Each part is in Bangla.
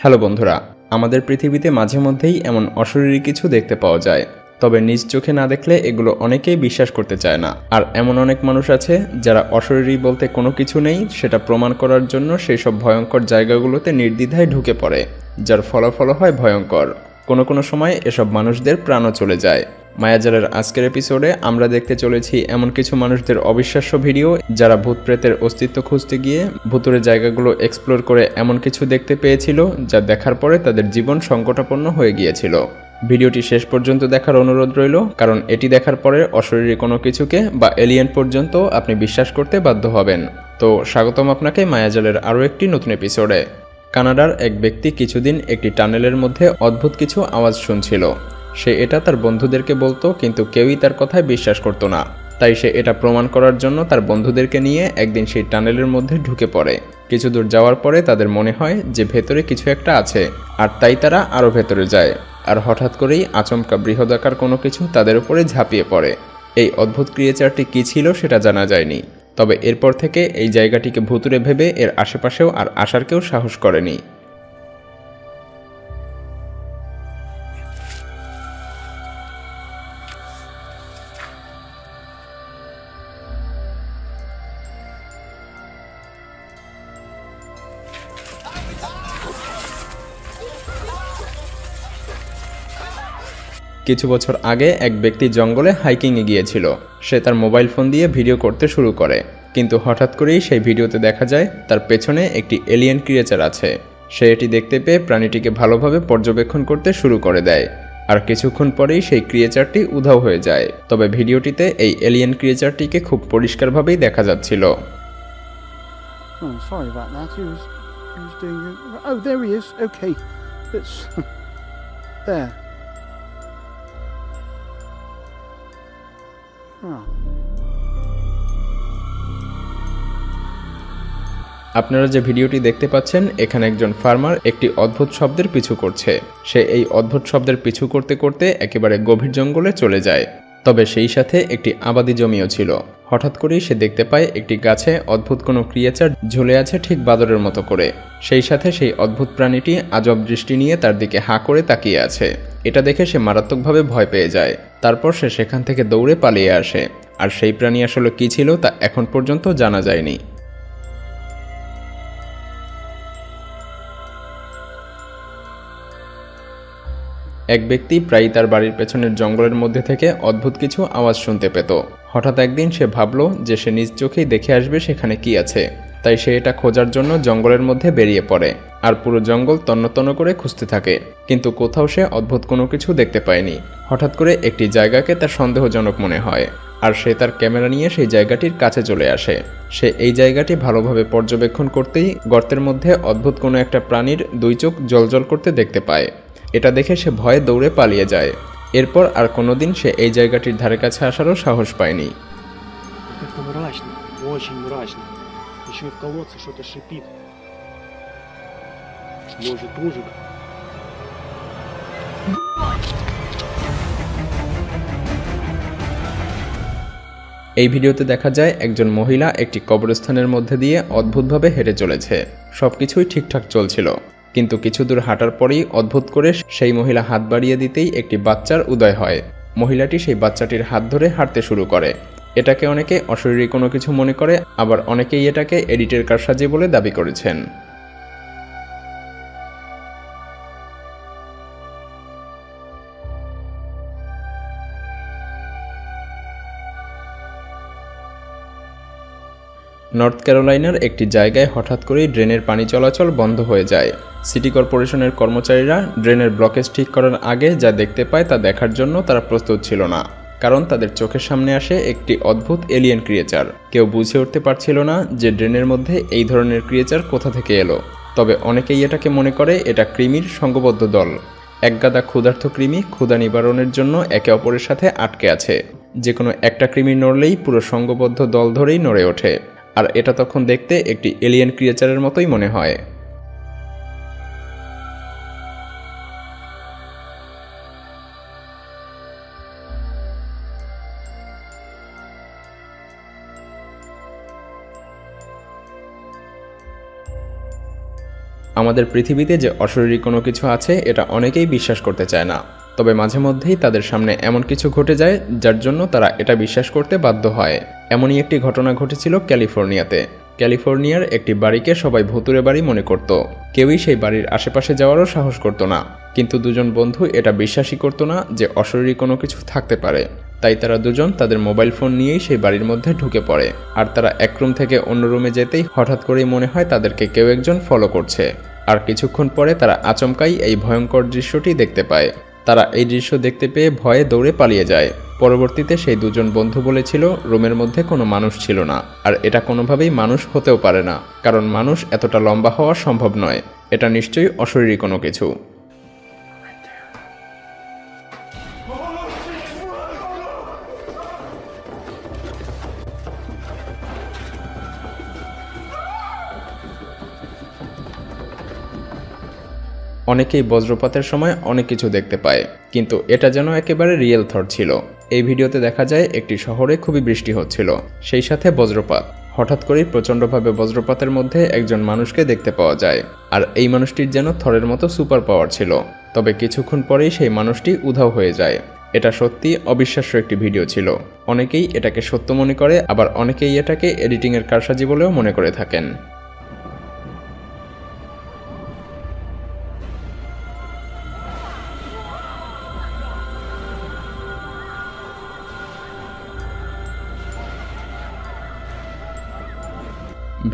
হ্যালো বন্ধুরা, আমাদের পৃথিবীতে মাঝে মধ্যেই এমন অশরীরী কিছু দেখতে পাওয়া যায়। তবে নিজ চোখে না দেখলে এগুলো অনেকেই বিশ্বাস করতে চায় না। আর এমন অনেক মানুষ আছে যারা অশরীরী বলতে কোনো কিছু নেই সেটা প্রমাণ করার জন্য সেই সব ভয়ঙ্কর জায়গাগুলোতে নির্দ্বিধায় ঢুকে পড়ে, যার ফলাফল হয় ভয়ঙ্কর। কোনো সময় এসব মানুষদের প্রাণও চলে যায়। মায়াজালের আজকের এপিসোডে আমরা দেখতে চলেছি এমন কিছু মানুষদের অবিশ্বাস্য ভিডিও যারা ভূত প্রেতের অস্তিত্ব খুঁজতে গিয়ে ভুতুরে জায়গাগুলো এক্সপ্লোর করে এমন কিছু দেখতে পেয়েছিল যা দেখার পরে তাদের জীবন সংকটাপন্ন হয়ে গিয়েছিল। ভিডিওটি শেষ পর্যন্ত দেখার অনুরোধ রইল, কারণ এটি দেখার পরে অশরীরী কোনো কিছুকে বা এলিয়েন পর্যন্ত আপনি বিশ্বাস করতে বাধ্য হবেন। তো স্বাগতম আপনাকে মায়াজালের আরও একটি নতুন এপিসোডে। কানাডার এক ব্যক্তি কিছুদিন একটি টানেলের মধ্যে অদ্ভুত কিছু আওয়াজ শুনছিল। সে এটা তার বন্ধুদেরকে বলতো, কিন্তু কেউই তার কথায় বিশ্বাস করত না। তাই সে এটা প্রমাণ করার জন্য তার বন্ধুদেরকে নিয়ে একদিন সেই টানেলের মধ্যে ঢুকে পড়ে। কিছু দূর যাওয়ার পরে তাদের মনে হয় যে ভেতরে কিছু একটা আছে, আর তাই তারা আরও ভেতরে যায়। আর হঠাৎ করেই আচমকা বৃহদাকার কোনো কিছু তাদের উপরে ঝাঁপিয়ে পড়ে। এই অদ্ভুত ক্রিয়েচারটি কী ছিল সেটা জানা যায়নি, তবে এরপর থেকে এই জায়গাটিকে ভুতুরে ভেবে এর আশেপাশেও আর আসার কেউ সাহস করেনি। কিছু বছর আগে এক ব্যক্তি জঙ্গলে হাইকিংয়ে গিয়েছিল। সে তার মোবাইল ফোন দিয়ে ভিডিও করতে শুরু করে, কিন্তু হঠাৎ করেই সেই ভিডিওতে দেখা যায় তার পেছনে একটি এলিয়েন ক্রিয়েচার আছে। সে এটি দেখতে পেয়ে প্রাণীটিকে ভালোভাবে পর্যবেক্ষণ করতে শুরু করে দেয়, আর কিছুক্ষণ পরেই সেই ক্রিয়েচারটি উধাও হয়ে যায়। তবে ভিডিওটিতে এই এলিয়েন ক্রিয়েচারটিকে খুব পরিষ্কারভাবেই দেখা যাচ্ছিল। Oh, sorry about that. He was doing. Oh, there he is. Okay, it's there. Oh. আপনারা যে ভিডিওটি দেখতে পাচ্ছেন, এখানে একজন ফার্মার একটি অদ্ভুত শব্দের পিছু করছে। সে এই অদ্ভুত শব্দের পিছু করতে করতে একেবারে গভীর জঙ্গলে চলে যায়। তবে সেই সাথে একটি আবাদি জমিও ছিল। হঠাৎ করেই সে দেখতে পায় একটি গাছে অদ্ভুত কোনো ক্রিয়েচার ঝুলে আছে, ঠিক বাদরের মতো করে। সেই সাথে সেই অদ্ভুত প্রাণীটি আজব দৃষ্টি নিয়ে তার দিকে হাঁ করে তাকিয়ে আছে। এটা দেখে সে মারাত্মকভাবে ভয় পেয়ে যায়। তারপর সে সেখান থেকে দৌড়ে পালিয়ে আসে। আর সেই প্রাণী আসলে কী ছিল তা এখন পর্যন্ত জানা যায়নি। এক ব্যক্তি প্রায়ই তার বাড়ির পেছনের জঙ্গলের মধ্যে থেকে অদ্ভুত কিছু আওয়াজ শুনতে পেত। হঠাৎ একদিন সে ভাবল যে সে নিজ চোখেই দেখে আসবে সেখানে কি আছে। তাই সে এটা খোঁজার জন্য জঙ্গলের মধ্যে বেরিয়ে পড়ে, আর পুরো জঙ্গল তন্ন করে খুঁজতে থাকে। কিন্তু কোথাও সে অদ্ভুত কোনো কিছু দেখতে পায়নি। হঠাৎ করে একটি জায়গাকে তার সন্দেহজনক মনে হয়, আর সে তার ক্যামেরা নিয়ে সেই জায়গাটির কাছে চলে আসে। সে এই জায়গাটি ভালোভাবে পর্যবেক্ষণ করতেই গর্তের মধ্যে অদ্ভুত কোনো একটা প্রাণীর দুই চোখ জ্বলজ্বল করতে দেখতে পায়। এটা দেখে সে ভয়ে দৌড়ে পালিয়ে যায়। এরপর আর কোনোদিন সে এই জায়গাটির ধারে কাছে আসারও সাহস পায়নি। Как-то мрачно, очень мрачно. Еще и в колодце что-то шипит. Может, ужин? এই ভিডিওতে দেখা যায় একজন মহিলা একটি কবরস্থানের মধ্যে দিয়ে অদ্ভুতভাবে হেঁটে চলেছে। সবকিছুই ঠিকঠাক চলছিল, কিন্তু কিছু দূর হাঁটার পরেই অদ্ভুত করে সেই মহিলা হাত বাড়িয়ে দিতেই একটি বাচ্চার উদয় হয়। মহিলাটি সেই বাচ্চাটির হাত ধরে হাঁটতে শুরু করে। এটাকে অনেকে অশরীরী কোনো কিছু মনে করে, আবার অনেকেই এটাকে এডিটের কারসাজি বলে দাবি করেছেন। নর্থ ক্যারোলাইনার একটি জায়গায় হঠাৎ করেই ড্রেনের পানি চলাচল বন্ধ হয়ে যায়। সিটি কর্পোরেশনের কর্মচারীরা ড্রেনের ব্লকেজ ঠিক করার আগে যা দেখতে পায় তা দেখার জন্য তারা প্রস্তুত ছিল না, কারণ তাদের চোখের সামনে আসে একটি অদ্ভুত এলিয়েন ক্রিয়েচার। কেউ বুঝে উঠতে পারছিল না যে ড্রেনের মধ্যে এই ধরনের ক্রিয়েচার কোথা থেকে এলো। তবে অনেকেই এটাকে মনে করে এটা কৃমির সংঘবদ্ধ দল। একগাদা ক্ষুধার্ত কৃমি ক্ষুধা নিবারণের জন্য একে অপরের সাথে আটকে আছে। যে কোনো একটা কৃমি নড়লেই পুরো সংঘবদ্ধ দল ধরেই নড়ে ওঠে, আর এটা তখন দেখতে একটি এলিয়েন ক্রিয়েচারের মতোই মনে হয়। আমাদের পৃথিবীতে যে অশরীরী কোনো কিছু আছে এটা অনেকেই বিশ্বাস করতে চায় না, তবে মাঝে মধ্যেই তাদের সামনে এমন কিছু ঘটে যায় যার জন্য তারা এটা বিশ্বাস করতে বাধ্য হয়। এমনই একটি ঘটনা ঘটেছিল ক্যালিফোর্নিয়াতে। ক্যালিফোর্নিয়ার একটি বাড়িকে সবাই ভুতুড়ে বাড়ি মনে করত। কেউই সেই বাড়ির আশেপাশে যাওয়ারও সাহস করত না, কিন্তু দুজন বন্ধু এটা বিশ্বাসই করত না যে অশরীরী কোনো কিছু থাকতে পারে। তাই তারা দুজন তাদের মোবাইল ফোন নিয়েই সেই বাড়ির মধ্যে ঢুকে পড়ে। আর তারা এক রুম থেকে অন্য রুমে যেতেই হঠাৎ করেই মনে হয় তাদেরকে কেউ একজন ফলো করছে। আর কিছুক্ষণ পরে তারা আচমকাই এই ভয়ঙ্কর দৃশ্যটি দেখতে পায়। তারা এই দৃশ্য দেখতে পেয়ে ভয়ে দৌড়ে পালিয়ে যায়। পরবর্তীতে সেই দুজন বন্ধু বলেছিল রুমের মধ্যে কোনো মানুষ ছিল না, আর এটা কোনোভাবেই মানুষ হতেও পারে না, কারণ মানুষ এতটা লম্বা হওয়া সম্ভব নয়। এটা নিশ্চয়ই অশরীরী কোনো কিছু। অনেকেই বজ্রপাতের সময় অনেক কিছু দেখতে পায়, কিন্তু এটা যেন একেবারে রিয়েল থট ছিল। এই ভিডিওতে দেখা যায় একটি শহরে খুবই বৃষ্টি হচ্ছিল, সেই সাথে বজ্রপাত। হঠাৎ করেই প্রচণ্ডভাবে বজ্রপাতের মধ্যে একজন মানুষকে দেখতে পাওয়া যায়, আর এই মানুষটির যেন থরের মতো সুপার পাওয়ার ছিল। তবে কিছুক্ষণ পরেই সেই মানুষটি উধাও হয়ে যায়। এটা সত্যি অবিশ্বাস্য একটি ভিডিও ছিল। অনেকেই এটাকে সত্য মনে করে, আবার অনেকেই এটাকে এডিটিংয়ের কারসাজি বলেও মনে করে থাকেন।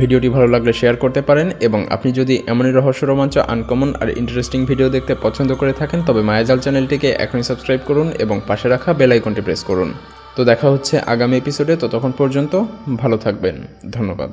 ভিডিওটি ভালো লাগলে শেয়ার করতে পারেন, এবং আপনি যদি এমনই রহস্য, রোমাঞ্চ, আনকমন আর ইন্টারেস্টিং ভিডিও দেখতে পছন্দ করে থাকেন তবে মায়াজাল চ্যানেলটিকে এখনই সাবস্ক্রাইব করুন এবং পাশে রাখা বেল আইকনটি প্রেস করুন। তো দেখা হচ্ছে আগামী এপিসোডে। ততক্ষণ পর্যন্ত ভালো থাকবেন। ধন্যবাদ।